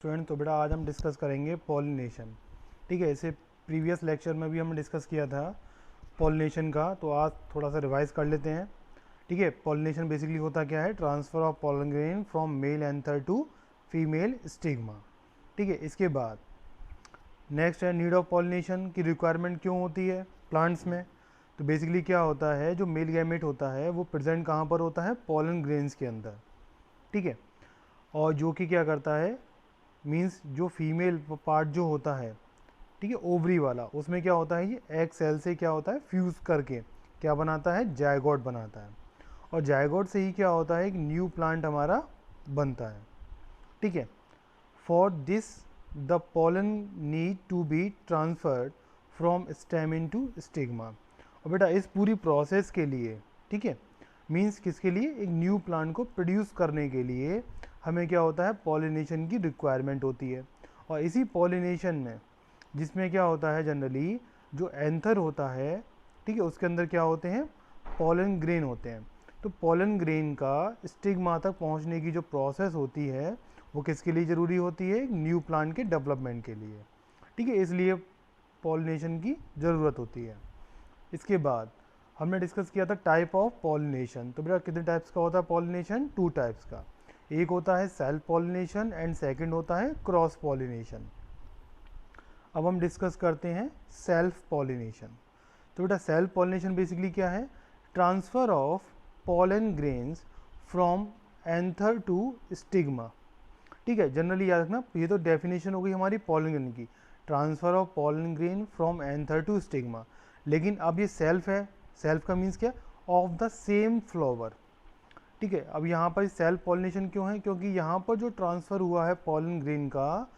Student, तो बेटा आज हम डिस्कस करेंगे पॉलिनेशन। ठीक है, इसे प्रीवियस लेक्चर में भी हमने डिस्कस किया था पॉलिनेशन का, तो आज थोड़ा सा रिवाइज कर लेते हैं। ठीक है, पॉलिनेशन बेसिकली होता क्या है? Transfer of pollen grain from male anther to female stigma. ठीक है, इसके बाद नेक्स्ट है नीड ऑफ पॉलिनेशन की रिक्वायरमेंट क्यों होती है प्लांट्स में। तो बेसिकली क्या होता है, जो मेल गैमेट होता है वो प्रेजेंट कहाँ पर होता है? पॉलन ग्रेन्स के अंदर। ठीक है, और जो कि क्या करता है, मीन्स जो फीमेल पार्ट जो होता है, ठीक है, ओवरी वाला, उसमें क्या होता है, ये एग सेल से क्या होता है, फ्यूज़ करके क्या बनाता है? जायगोट बनाता है। और जायगोट से ही क्या होता है, एक न्यू प्लांट हमारा बनता है। ठीक है, for this the pollen need to be transferred from stamen to stigma. और बेटा इस पूरी प्रोसेस के लिए, ठीक है, मीन्स किसके लिए? एक न्यू प्लांट को प्रोड्यूस करने के लिए हमें क्या होता है? पॉलिनेशन की रिक्वायरमेंट होती है। और इसी पॉलिनेशन में, जिसमें क्या होता है, जनरली जो एंथर होता है, ठीक है, उसके अंदर क्या होते हैं? पॉलन ग्रेन होते हैं। तो पॉलन ग्रेन का स्टिग्मा तक पहुंचने की जो प्रोसेस होती है वो किसके लिए ज़रूरी होती है? एक न्यू प्लांट के डेवलपमेंट के लिए। ठीक है, इसलिए पॉलिनेशन की ज़रूरत होती है। इसके बाद हमने डिस्कस किया था टाइप ऑफ पॉलिनेशन। तो बेटा कितने टाइप्स का होता है पॉलिनेशन? 2 टाइप्स का। एक होता है सेल्फ पॉलिनेशन एंड सेकंड होता है क्रॉस पॉलिनेशन। अब हम डिस्कस करते हैं सेल्फ पॉलिनेशन। तो बेटा सेल्फ पॉलिनेशन बेसिकली क्या है? Transfer of pollen grains from anther to stigma. ठीक है, जनरली याद रखना, ये तो डेफिनेशन हो गई हमारी पॉलन ग्रेन की, transfer of pollen grain from anther to stigma. लेकिन अब ये सेल्फ है, सेल्फ का मीन्स क्या? Of the same flower. ठीक है, अब यहाँ पर सेल्फ पॉलिनेशन क्यों है? क्योंकि यहाँ पर जो ट्रांसफ़र हुआ है पॉलन ग्रेन का,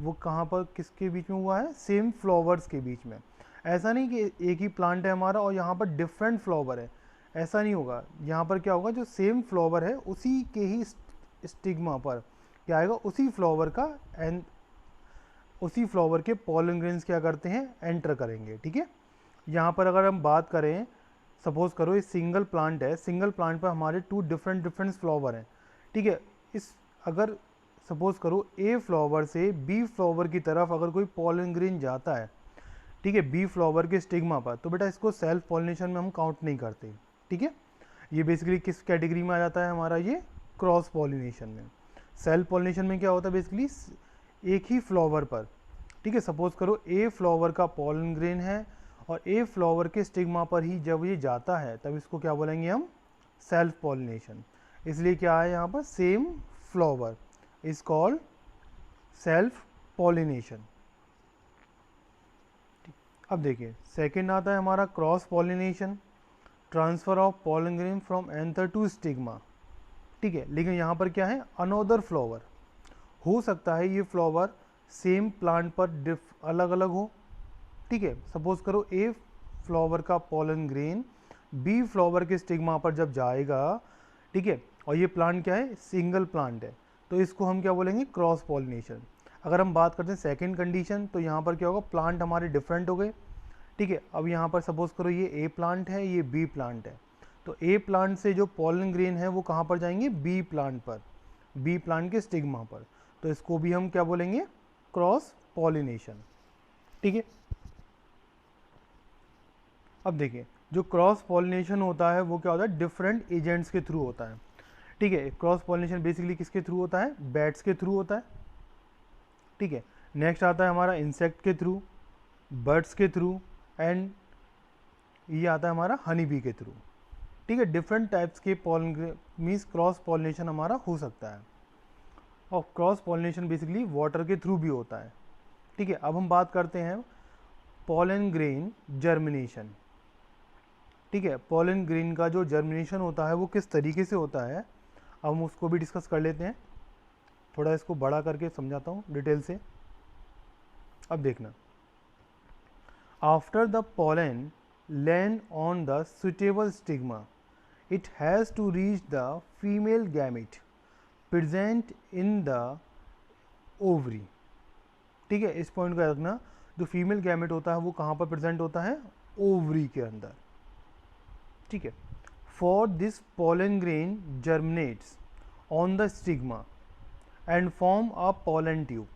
वो कहाँ पर, किसके बीच में हुआ है? सेम फ्लावर्स के बीच में। ऐसा नहीं कि एक ही प्लांट है हमारा और यहाँ पर डिफरेंट फ्लावर है, ऐसा नहीं होगा। यहाँ पर क्या होगा, जो सेम फ्लावर है उसी के ही स्टिग्मा पर क्या आएगा? उसी फ्लावर का एंड उसी फ्लावर के पॉलन ग्रेन्स क्या करते हैं? एंटर करेंगे। ठीक है, यहाँ पर अगर हम बात करें, सपोज करो ये सिंगल प्लांट है, सिंगल प्लांट पर हमारे 2 डिफरेंट फ्लावर हैं। ठीक है, इस अगर सपोज करो ए फ्लावर से बी फ्लावर की तरफ अगर कोई पॉलन ग्रेन जाता है, ठीक है, बी फ्लावर के स्टिग्मा पर, तो बेटा इसको सेल्फ पॉलिनेशन में हम काउंट नहीं करते। ठीक है, ये बेसिकली किस कैटेगरी में आ जाता है हमारा? ये क्रॉस पॉलिनेशन में। सेल्फ पॉलिनेशन में क्या होता है? बेसिकली एक ही फ्लावर पर, ठीक है, सपोज करो ए फ्लावर का पॉलन ग्रेन है और ए फ्लावर के स्टिग्मा पर ही जब ये जाता है तब इसको क्या बोलेंगे हम? Self pollination. इसलिए क्या है यहाँ पर? Same flower is called self pollination. अब देखिए सेकंड आता है हमारा cross pollination, transfer of pollen grain from anther to stigma. ठीक है, लेकिन यहाँ पर क्या है? Another flower. हो सकता है ये फ्लावर सेम प्लांट पर अलग अलग हो। ठीक है, सपोज करो ए फ्लावर का पॉलन ग्रेन बी फ्लावर के स्टिग्मा पर जब जाएगा, ठीक है, और ये प्लांट क्या है? सिंगल प्लांट है, तो इसको हम क्या बोलेंगे? Cross pollination. अगर हम बात करते हैं सेकंड कंडीशन, तो यहाँ पर क्या होगा? प्लांट हमारे डिफरेंट हो गए। ठीक है, अब यहाँ पर सपोज करो ये ए प्लांट है, ये बी प्लांट है, तो ए प्लांट से जो पॉलन ग्रेन है वो कहाँ पर जाएंगे? बी प्लांट पर, बी प्लांट के स्टिग्मा पर, तो इसको भी हम क्या बोलेंगे? Cross pollination. ठीक है, अब देखिए जो क्रॉस पॉलिनेशन होता है वो क्या होता है? डिफरेंट एजेंट्स के थ्रू होता है। ठीक है, क्रॉस पॉलिनेशन बेसिकली किसके थ्रू होता है? बैट्स के थ्रू होता है। ठीक है, नेक्स्ट आता है हमारा इंसेक्ट के थ्रू, बर्ड्स के थ्रू, एंड ये आता है हमारा हनी बी के थ्रू। ठीक है, डिफरेंट टाइप्स के पॉलन मीन्स क्रॉस पॉलिनेशन हमारा हो सकता है। और क्रॉस पॉलिनेशन बेसिकली वाटर के थ्रू भी होता है। ठीक है, अब हम बात करते हैं पॉलन ग्रेन जर्मिनेशन। ठीक है, पॉलन ग्रेन का जो जर्मिनेशन होता है वो किस तरीके से होता है, अब हम उसको भी डिस्कस कर लेते हैं। थोड़ा इसको बड़ा करके समझाता हूँ डिटेल से। अब देखना, after the pollen land on the suitable stigma, it has to reach the female gamete present in the ovary। ठीक है, इस पॉइंट को रखना, जो फीमेल गैमेट होता है वो कहाँ पर प्रेजेंट होता है? ओवरी के अंदर। ठीक है, for this pollen grain germinates on the stigma and form a pollen tube.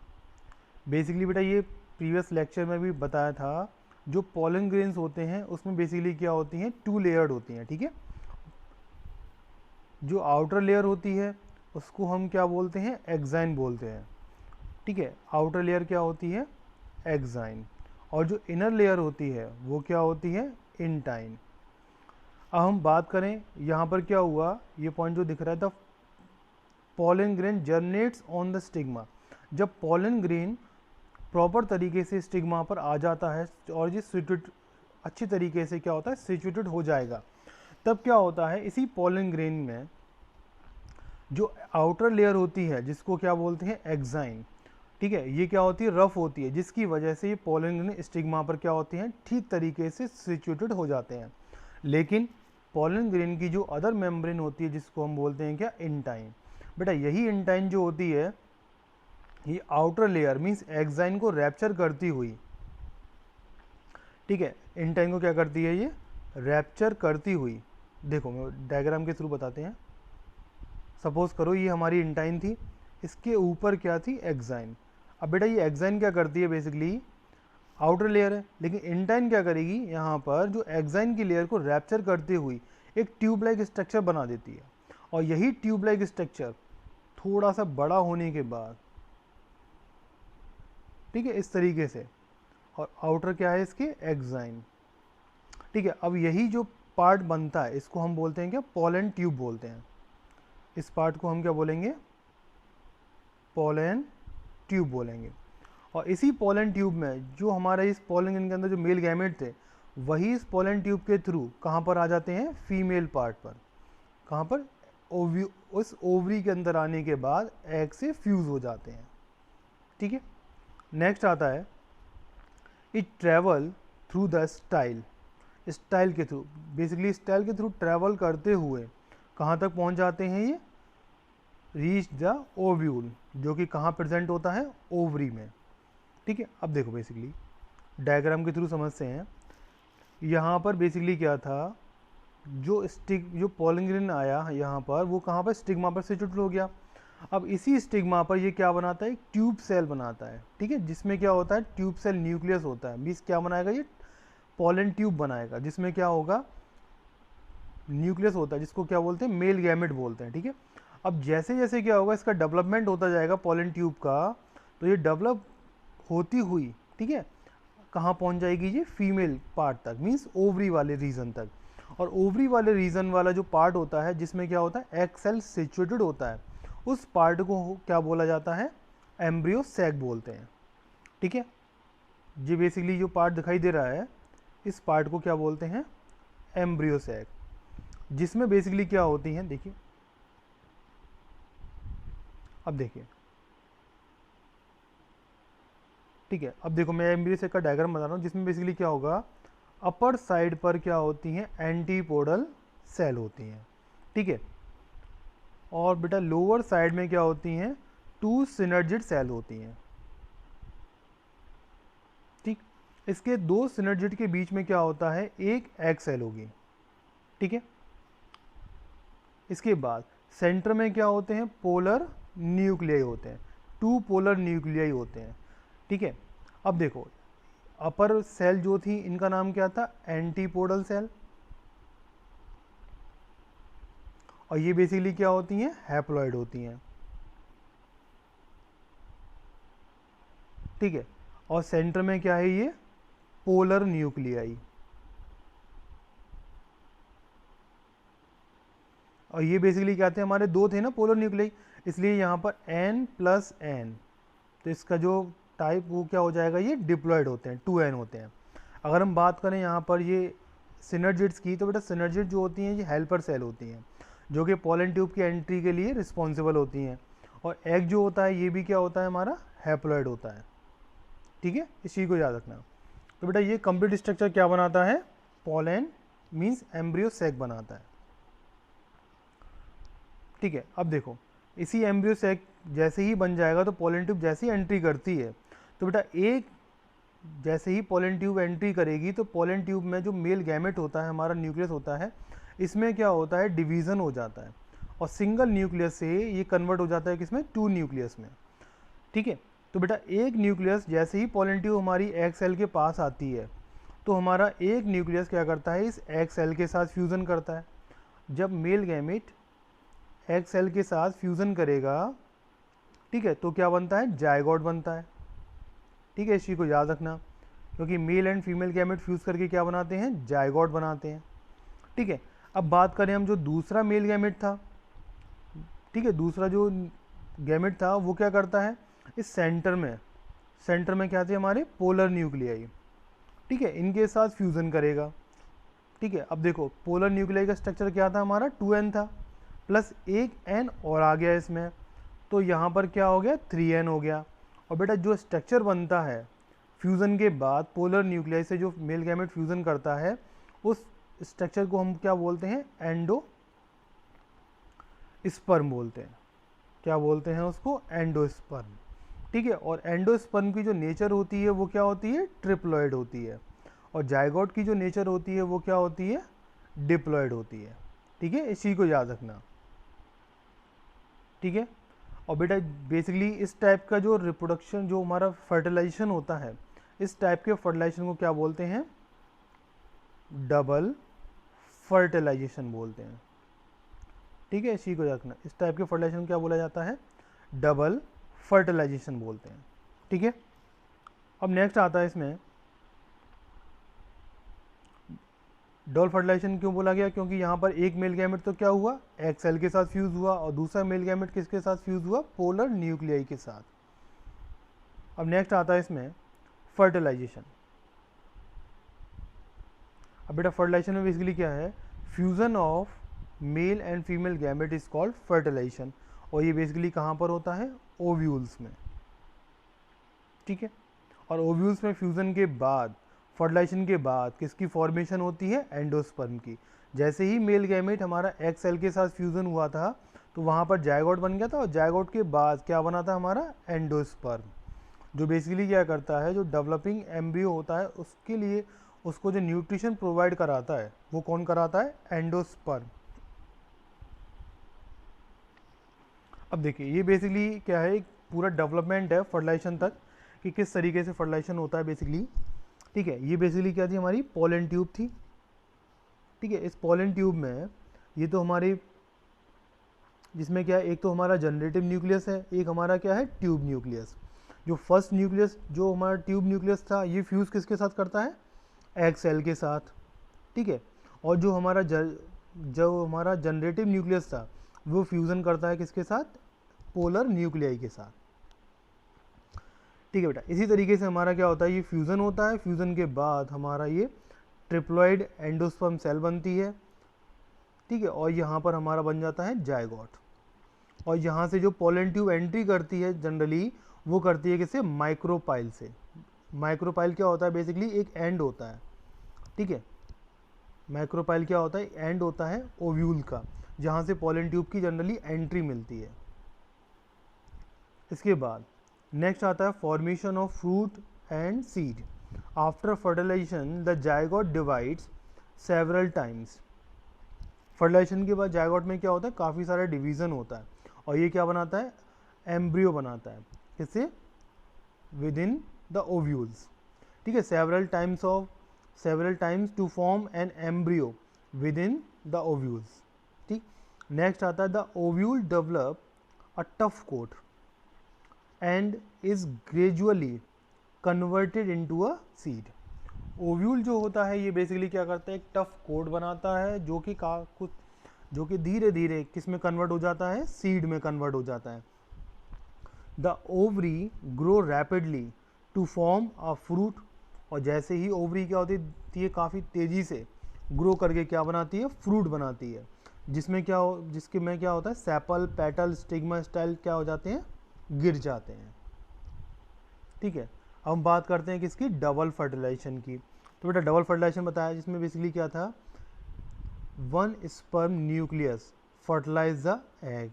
Basically बेटा ये प्रीवियस लेक्चर में भी बताया था, जो पॉलन ग्रेन्स होते हैं उसमें बेसिकली क्या होती हैं, 2 लेयर्ड होती हैं, ठीक है। जो आउटर लेयर होती है उसको हम क्या बोलते हैं, एक्साइन बोलते हैं, ठीक है। आउटर लेयर क्या होती है, एक्साइन, और जो इनर लेयर होती है वो क्या होती है, इंटाइन। अब हम बात करें यहाँ पर क्या हुआ, ये पॉइंट जो दिख रहा है, the pollen grain germinates on the stigma. जब पॉलन ग्रेन प्रॉपर तरीके से स्टिग्मा पर आ जाता है और ये सिचुएट अच्छी तरीके से क्या होता है, सिचुएटेड हो जाएगा, तब क्या होता है, इसी पॉलन ग्रेन में जो आउटर लेयर होती है जिसको क्या बोलते हैं, एक्साइन, ठीक है, ये क्या होती है, रफ होती है, जिसकी वजह से ये पॉलन ग्रेन स्टिग्मा पर क्या होते हैं, ठीक तरीके से सिचुएटेड हो जाते हैं। लेकिन पॉलन ग्रेन की जो अदर मेम्ब्रेन होती है जिसको हम बोलते हैं क्या, इंटाइन। बेटा यही इंटाइन जो होती है, ये आउटर लेयर मीन्स एक्साइन को रैप्चर करती हुई, ठीक है, इंटाइन को क्या करती है, ये रैप्चर करती हुई। देखो मैं डायग्राम के थ्रू बताते हैं। सपोज करो ये हमारी इंटाइन थी, इसके ऊपर क्या थी, एक्साइन। अब बेटा ये एक्साइन क्या करती है, बेसिकली आउटर लेयर है, लेकिन इंटाइन क्या करेगी, यहाँ पर जो एक्साइन की लेयर को रैप्चर करते हुई एक ट्यूब लाइक स्ट्रक्चर बना देती है। और यही ट्यूब लाइक स्ट्रक्चर थोड़ा सा बड़ा होने के बाद, ठीक है, इस तरीके से, और आउटर क्या है इसके, एक्साइन, ठीक है। अब यही जो पार्ट बनता है इसको हम बोलते हैं क्या, पॉलन ट्यूब बोलते हैं। इस पार्ट को हम क्या बोलेंगे, पॉलन ट्यूब बोलेंगे। और इसी पॉलन ट्यूब में जो हमारे इस पॉलन के अंदर जो मेल गैमेट थे, वही इस पॉलन ट्यूब के थ्रू कहाँ पर आ जाते हैं, फीमेल पार्ट पर। कहाँ पर, उस ओवरी के अंदर आने के बाद एग से फ्यूज हो जाते हैं, ठीक है। नेक्स्ट आता है, it travel through the style. Style के थ्रू, बेसिकली स्टाइल के थ्रू ट्रेवल करते हुए कहाँ तक पहुँच जाते हैं ये, रीच द ओव्यूल, जो कि कहाँ प्रेजेंट होता है, ओवरी में, ठीक है। अब देखो बेसिकली डायग्राम के थ्रू समझते हैं। यहाँ पर बेसिकली क्या था, जो पॉलन ग्रेन आया यहाँ पर, वो कहाँ पर, स्टिग्मा पर सिचुएटेड हो गया। अब इसी स्टिग्मा पर ये क्या बनाता है, एक ट्यूब सेल बनाता है, ठीक है, जिसमें क्या होता है, ट्यूब सेल न्यूक्लियस होता है, मीन्स क्या बनाएगा, ये पॉलन ट्यूब बनाएगा, जिसमें क्या होगा, न्यूक्लियस होता है, जिसको क्या बोलते हैं, मेल गैमेट बोलते हैं, ठीक है। अब जैसे जैसे क्या होगा, इसका डेवलपमेंट होता जाएगा पॉलन ट्यूब का, तो ये डेवलप होती हुई, ठीक है, कहाँ पहुँच जाएगी, ये फीमेल पार्ट तक, मीन्स ओवरी वाले रीजन तक। और ओवरी वाले रीजन वाला जो पार्ट होता है, जिसमें क्या होता है, एग सेल सिचुएटेड होता है, उस पार्ट को क्या बोला जाता है, एम्ब्रियो सैक बोलते हैं, ठीक है। ये बेसिकली जो पार्ट दिखाई दे रहा है, इस पार्ट को क्या बोलते हैं, एम्ब्रियो सैक, जिसमें बेसिकली क्या होती हैं, देखिए, अब देखिए, ठीक है। अब देखो मैं एम्ब्रियो सैक का डायग्राम बता रहा हूँ, जिसमें बेसिकली क्या होगा, अपर साइड पर क्या होती हैं, एंटीपोडल सेल होती हैं, ठीक है। और बेटा लोअर साइड में क्या होती हैं, 2 सिनर्जिड सेल होती हैं, ठीक। इसके 2 सिनर्जिड के बीच में क्या होता है, एक एग सेल होगी, ठीक है। इसके बाद सेंटर में क्या होते हैं, पोलर न्यूक्लियाई होते हैं, 2 पोलर न्यूक्लियाई होते हैं, ठीक है। अब देखो अपर सेल जो थी, इनका नाम क्या था, एंटीपोडल सेल, और ये बेसिकली क्या होती हैं, हैप्लॉइड होती हैं, ठीक है। और सेंटर में क्या है, ये पोलर न्यूक्लियाई, और ये बेसिकली क्या थे, हमारे 2 थे ना पोलर न्यूक्लियाई, इसलिए यहाँ पर N+N, तो इसका जो टाइप वो क्या हो जाएगा, ये डिप्लॉयड होते हैं, 2N होते हैं। अगर हम बात करें यहाँ पर ये सिनर्जिड्स की, तो बेटा सिनर्जिड जो होती हैं ये हेल्पर सेल होती हैं, जो कि पॉलन ट्यूब की एंट्री के लिए रिस्पॉन्सिबल होती हैं। और एग जो होता है ये भी क्या होता है, हमारा हैप्लॉयड होता है, ठीक है, इस चीज़ को याद रखना। तो बेटा ये कंप्लीट स्ट्रक्चर क्या बनाता है, पॉलन मीन्स एम्ब्रियो सैक बनाता है, ठीक है। अब देखो इसी एम्ब्रियो सैक जैसे ही बन जाएगा, तो पॉलन ट्यूब जैसे ही एंट्री करती है, तो बेटा एक जैसे ही पॉलन ट्यूब एंट्री करेगी, तो पॉलन ट्यूब में जो मेल गैमेट होता है, हमारा न्यूक्लियस होता है, इसमें क्या होता है, डिवीज़न हो जाता है, और सिंगल न्यूक्लियस से ये कन्वर्ट हो जाता है किसमें, 2 न्यूक्लियस में। ठीक है, तो बेटा एक न्यूक्लियस जैसे ही पोलन ट्यूब हमारी एग सेल के पास आती है तो हमारा एक न्यूक्लियस क्या करता है, इस एग सेल के साथ फ्यूज़न करता है। जब मेल गैमेट एग सेल के साथ फ्यूज़न करेगा, ठीक है, तो क्या बनता है, जायगोट बनता है। ठीक है, इस चीज़ को याद रखना, क्योंकि mail and female gamete fuse करके क्या बनाते हैं, जायगोट बनाते हैं। ठीक है, अब बात करें हम जो दूसरा मेल गैमेट था, ठीक है, दूसरा जो गैमेट था वो क्या करता है, इस सेंटर में क्या थे हमारे पोलर न्यूक्लियाई। ठीक है, इनके साथ फ्यूज़न करेगा। ठीक है, अब देखो पोलर न्यूक्लियाई का स्ट्रक्चर क्या था हमारा, 2n था, प्लस एक n और आ गया इसमें, तो यहाँ पर क्या हो गया, 3n हो गया। और बेटा जो स्ट्रक्चर बनता है फ्यूज़न के बाद, पोलर न्यूक्लियाई से जो मेल गैमेट फ्यूज़न करता है, उस स्ट्रक्चर को हम क्या बोलते हैं, एंडोस्पर्म बोलते हैं। क्या बोलते हैं उसको, एंडोस्पर्म। ठीक है, और एंडोस्पर्म की जो नेचर होती है वो क्या होती है, ट्रिप्लॉइड होती है, और जायगोट की जो नेचर होती है वो क्या होती है, डिप्लॉइड होती है। ठीक है, इस चीज़ को याद रखना। ठीक है, और बेटा बेसिकली इस टाइप का जो रिप्रोडक्शन, जो हमारा फर्टिलाइजेशन होता है, इस टाइप के फर्टिलाइजेशन को क्या बोलते हैं, डबल फर्टिलाइजेशन बोलते हैं। ठीक है, इस चीज़ को याद रखना, इस टाइप के फर्टिलाइजेशन क्या बोला जाता है, डबल फर्टिलाइजेशन बोलते हैं। ठीक है, अब नेक्स्ट आता है इसमें डबल फर्टिलाइजेशन क्यों बोला गया, क्योंकि यहाँ पर एक मेल गैमेट तो क्या हुआ, एग सेल के साथ फ्यूज हुआ, और दूसरा मेल गैमेट किसके साथ फ्यूज हुआ, पोलर न्यूक्लियाई के साथ। अब नेक्स्ट आता है इसमें फर्टिलाइजेशन। अब बेटा फर्टिलाइजेशन में बेसिकली क्या है, fusion of male and female gamete is called fertilisation, और ये बेसिकली कहाँ पर होता है, ओव्यूल्स में। ठीक है, और ओव्यूल्स में फ्यूजन के बाद, फर्टिलाइजेशन के बाद किसकी फॉर्मेशन होती है, एंडोस्पर्म की। जैसे ही मेल गैमेट हमारा एग सेल के साथ फ्यूजन हुआ था तो वहाँ पर जायगोट बन गया था, और जायगोट के बाद क्या बना था हमारा, एंडोस्पर्म, जो बेसिकली क्या करता है, जो डेवलपिंग एम्ब्रियो होता है उसके लिए उसको जो न्यूट्रिशन प्रोवाइड कराता है वो कौन कराता है, एंडोस्पर्म। अब देखिए ये बेसिकली क्या है, एक पूरा डेवलपमेंट है फर्टिलाइजेशन तक कि किस तरीके से फर्टिलाइजेशन होता है बेसिकली। ठीक है, ये बेसिकली क्या थी, हमारी पोलन ट्यूब थी। ठीक है, इस पोलन ट्यूब में ये तो हमारी, जिसमें क्या है, एक तो हमारा जनरेटिव न्यूक्लियस है, एक हमारा क्या है, ट्यूब न्यूक्लियस। जो फर्स्ट न्यूक्लियस, जो हमारा ट्यूब न्यूक्लियस था, ये फ्यूज़ किसके साथ करता है, एग सेल के साथ। ठीक है, और जो हमारा जनरेटिव न्यूक्लियस था वो फ्यूज़न करता है किसके साथ, पोलर न्यूक्लियाई के साथ। ठीक है बेटा, इसी तरीके से हमारा क्या होता है, ये फ्यूज़न होता है, फ्यूज़न के बाद हमारा ये ट्रिप्लॉइड एंडोस्पर्म सेल बनती है। ठीक है, और यहाँ पर हमारा बन जाता है जायगोट, और यहाँ से जो पोलन ट्यूब एंट्री करती है जनरली वो करती है किससे, माइक्रोपाइल से। माइक्रोपाइल क्या होता है, बेसिकली एक एंड होता है। ठीक है, माइक्रोपाइल क्या होता है, एंड होता है ओव्यूल का, जहाँ से पोलन ट्यूब की जनरली एंट्री मिलती है। इसके बाद नेक्स्ट आता है formation of fruit and seed. After fertilisation the zygote divides several times. Fertilisation के बाद जायगोट में क्या होता है, काफ़ी सारा डिवीज़न होता है, और ये क्या बनाता है, एम्ब्रियो बनाता है, किससे, विद इन द ओव्यूल्स। ठीक है, several times to form an embryo within the ovules. ठीक, नेक्स्ट आता है the ovule develop a tough coat and is gradually converted into a seed. Ovule जो होता है ये बेसिकली क्या करता है, एक टफ कोट बनाता है जो कि धीरे धीरे किस में कन्वर्ट हो जाता है, सीड में कन्वर्ट हो जाता है। The ovary grow rapidly to form a fruit, और जैसे ही ओवरी क्या होती है, काफ़ी तेज़ी से ग्रो करके क्या बनाती है, फ्रूट बनाती है, जिसके में क्या होता है, सेपल, पेटल, स्टिग्मा, स्टाइल क्या हो जाते हैं, गिर जाते हैं। ठीक है, अब हम बात करते हैं किसकी, डबल फर्टिलाइजेशन की। तो बेटा डबल फर्टिलाइजेशन बताया, जिसमें बेसिकली क्या था, one sperm nucleus fertilise the egg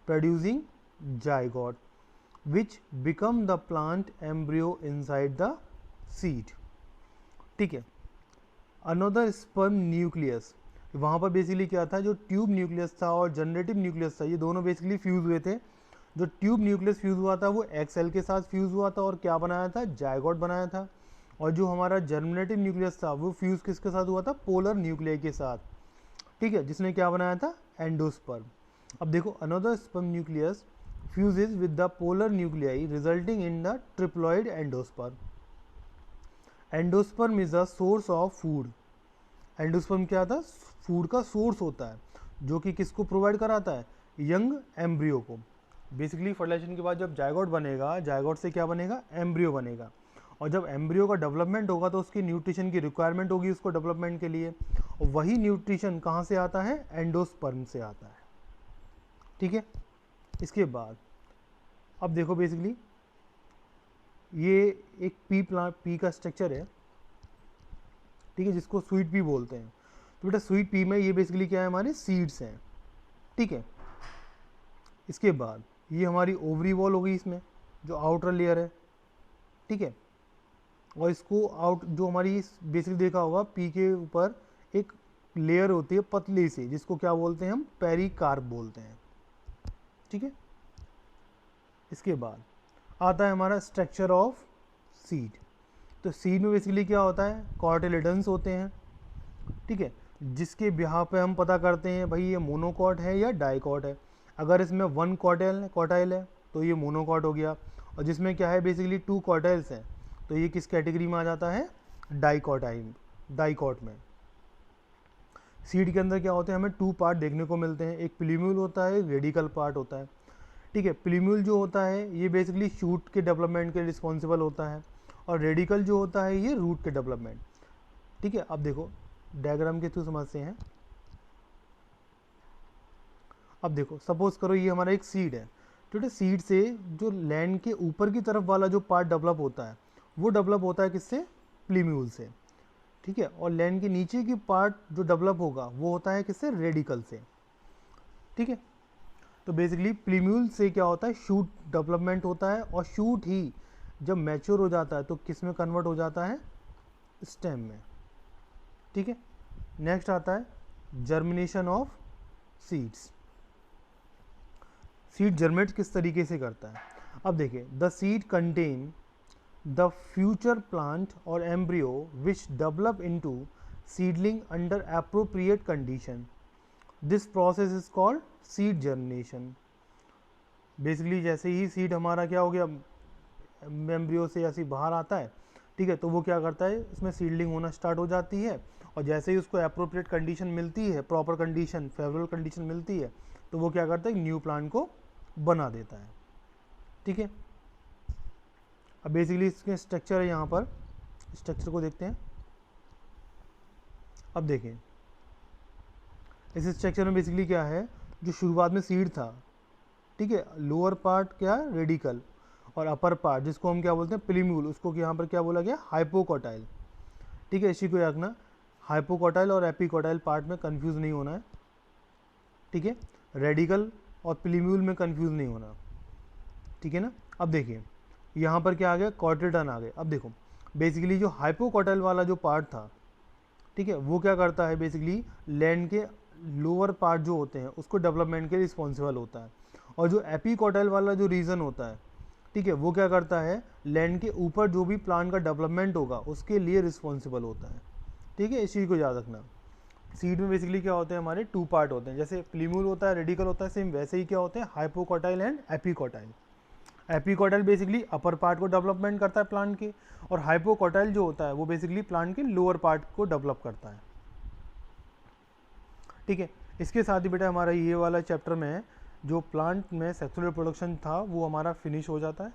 producing zygote which become the plant embryo inside the seed. ठीक है, अनदर स्पर्म न्यूक्लियस वहाँ पर बेसिकली क्या था, जो ट्यूब न्यूक्लियस था और जनरेटिव न्यूक्लियस था, ये दोनों बेसिकली फ्यूज़ हुए थे। जो ट्यूब न्यूक्लियस फ्यूज़ हुआ था वो एक्स सेल के साथ फ्यूज़ हुआ था और क्या बनाया था, जायगोट बनाया था। और जो हमारा जर्मिनेटिव न्यूक्लियस था वो फ्यूज़ किसके साथ हुआ था, पोलर न्यूक्लियाई के साथ, ठीक है, जिसने क्या बनाया था, एंडोस्पर्म। अब देखो, another sperm nucleus fuses with the polar nuclei resulting in the triploid endosperm. Endosperm is the source of food. Endosperm क्या था, फूड का सोर्स होता है, जो कि किसको प्रोवाइड कराता है, यंग एम्ब्रियो को। बेसिकली फर्टिलाइजेशन के बाद जब जायगोट बनेगा, जायगोट से क्या बनेगा, एम्ब्रियो बनेगा। और जब एम्ब्रियो का डेवलपमेंट होगा तो उसकी न्यूट्रिशन की रिक्वायरमेंट होगी उसको डेवलपमेंट के लिए, और वही न्यूट्रिशन कहाँ से आता है, एंडोस्पर्म से आता है, ठीक है। इसके बाद अब देखो, बेसिकली ये एक पी का स्ट्रक्चर है, ठीक है, जिसको स्वीट पी बोलते हैं। तो बेटा स्वीट पी में ये बेसिकली क्या है, हमारे सीड्स हैं, ठीक है। इसके बाद ये हमारी ओवरी वॉल होगी, इसमें जो आउटर लेयर है, ठीक है। और इसको जो हमारी बेसिकली देखा होगा, पी के ऊपर एक लेयर होती है पतली सी, जिसको क्या बोलते हैं हम, पेरिकार्प बोलते हैं, ठीक है। इसके बाद आता है हमारा स्ट्रक्चर ऑफ सीड। तो सीड में बेसिकली क्या होता है, कॉटिलेडन्स होते हैं, ठीक है, जिसके बिहार पे हम पता करते हैं भाई ये मोनोकॉट है या डाइकॉट है। अगर इसमें 1 कॉटाइल है तो ये मोनोकॉट हो गया, और जिसमें क्या है बेसिकली 2 कॉटाइल्स हैं तो ये किस कैटेगरी में आ जाता है, डाइकॉट में। सीड के अंदर क्या होते हैं, हमें 2 पार्ट देखने को मिलते हैं, एक प्लीम्यूल होता है, एक रेडिकल पार्ट होता है, ठीक है। प्लीम्यूल जो होता है ये बेसिकली शूट के डेवलपमेंट के रिस्पॉन्सिबल होता है, और रेडिकल जो होता है ये रूट के डेवलपमेंट, ठीक है। अब देखो डायग्राम के थ्रू समझते हैं। अब देखो, सपोज करो ये हमारा एक सीड है, ठीक है। सीड से जो लैंड के ऊपर की तरफ वाला जो पार्ट डेवलप होता है वो डेवलप होता है किससे, प्लीम्यूल से, ठीक है। और लैंड के नीचे की पार्ट जो डेवलप होगा वो होता है किससे, रेडिकल से, ठीक है। तो बेसिकली प्लीम्यूल से क्या होता है, शूट डेवलपमेंट होता है, और शूट ही जब मैच्योर हो जाता है तो किस में कन्वर्ट हो जाता है, स्टेम में, ठीक है। नेक्स्ट आता है germination of seeds. Seed germinate किस तरीके से करता है, अब देखिए, the seed contain the future plant और embryo which develop into seedling under appropriate condition. This process is called seed germination. Basically जैसे ही सीड हमारा क्या हो गया, एम्ब्रियो से ऐसे बाहर आता है, ठीक है, तो वो क्या करता है, इसमें सीडलिंग होना स्टार्ट हो जाती है, और जैसे ही उसको एप्रोप्रिएट कंडीशन मिलती है, प्रॉपर कंडीशन, फेवरेबल कंडीशन मिलती है, तो वो क्या करता है, न्यू प्लांट को बना देता है, ठीक है। अब बेसिकली इसके स्ट्रक्चर है, यहाँ पर स्ट्रक्चर को देखते हैं। अब देखें इस स्ट्रक्चर में बेसिकली क्या है, जो शुरुआत में सीड था, ठीक है, लोअर पार्ट क्या, रेडिकल, और अपर पार्ट जिसको हम क्या बोलते हैं, प्लीम्यूल, उसको यहाँ पर क्या बोला गया, हाइपोकॉटाइल, ठीक है। इसी को याद रखना, हाइपोकॉटाइल और एपिकॉटाइल पार्ट में कंफ्यूज नहीं होना है, ठीक है। रेडिकल और प्लीम्यूल में कंफ्यूज नहीं होना, ठीक है ना। अब देखिए यहाँ पर क्या आ गया, कॉटिलेडन आ गए। अब देखो बेसिकली जो हाइपोकॉटाइल वाला जो पार्ट था, ठीक है, वो क्या करता है, बेसिकली लैंड के लोअर पार्ट जो होते हैं उसको डेवलपमेंट के रिस्पॉन्सिबल होता है, और जो एपिकॉटाइल वाला जो रीजन होता है, ठीक है, वो क्या करता है, लैंड के ऊपर जो भी प्लांट का डेवलपमेंट होगा उसके लिए रिस्पॉन्सिबल होता है, ठीक है। इस चीज़ को याद रखना। सीड में बेसिकली क्या होते हैं, हमारे 2 पार्ट होते हैं, जैसे प्लीम्यूल होता है, रेडिकल होता है, सेम वैसे ही क्या होते हैं, हाइपोकॉटाइल एंड एपिकॉटाइल। एपिकॉटाइल बेसिकली अपर पार्ट को डेवलपमेंट करता है प्लांट के, और हाइपोकॉटाइल जो होता है वो बेसिकली प्लांट के लोअर पार्ट को डेवलप करता है, ठीक है। इसके साथ ही बेटा हमारा ये वाला चैप्टर में जो प्लांट में सेक्सुअल रिप्रोडक्शन था वो हमारा फिनिश हो जाता है।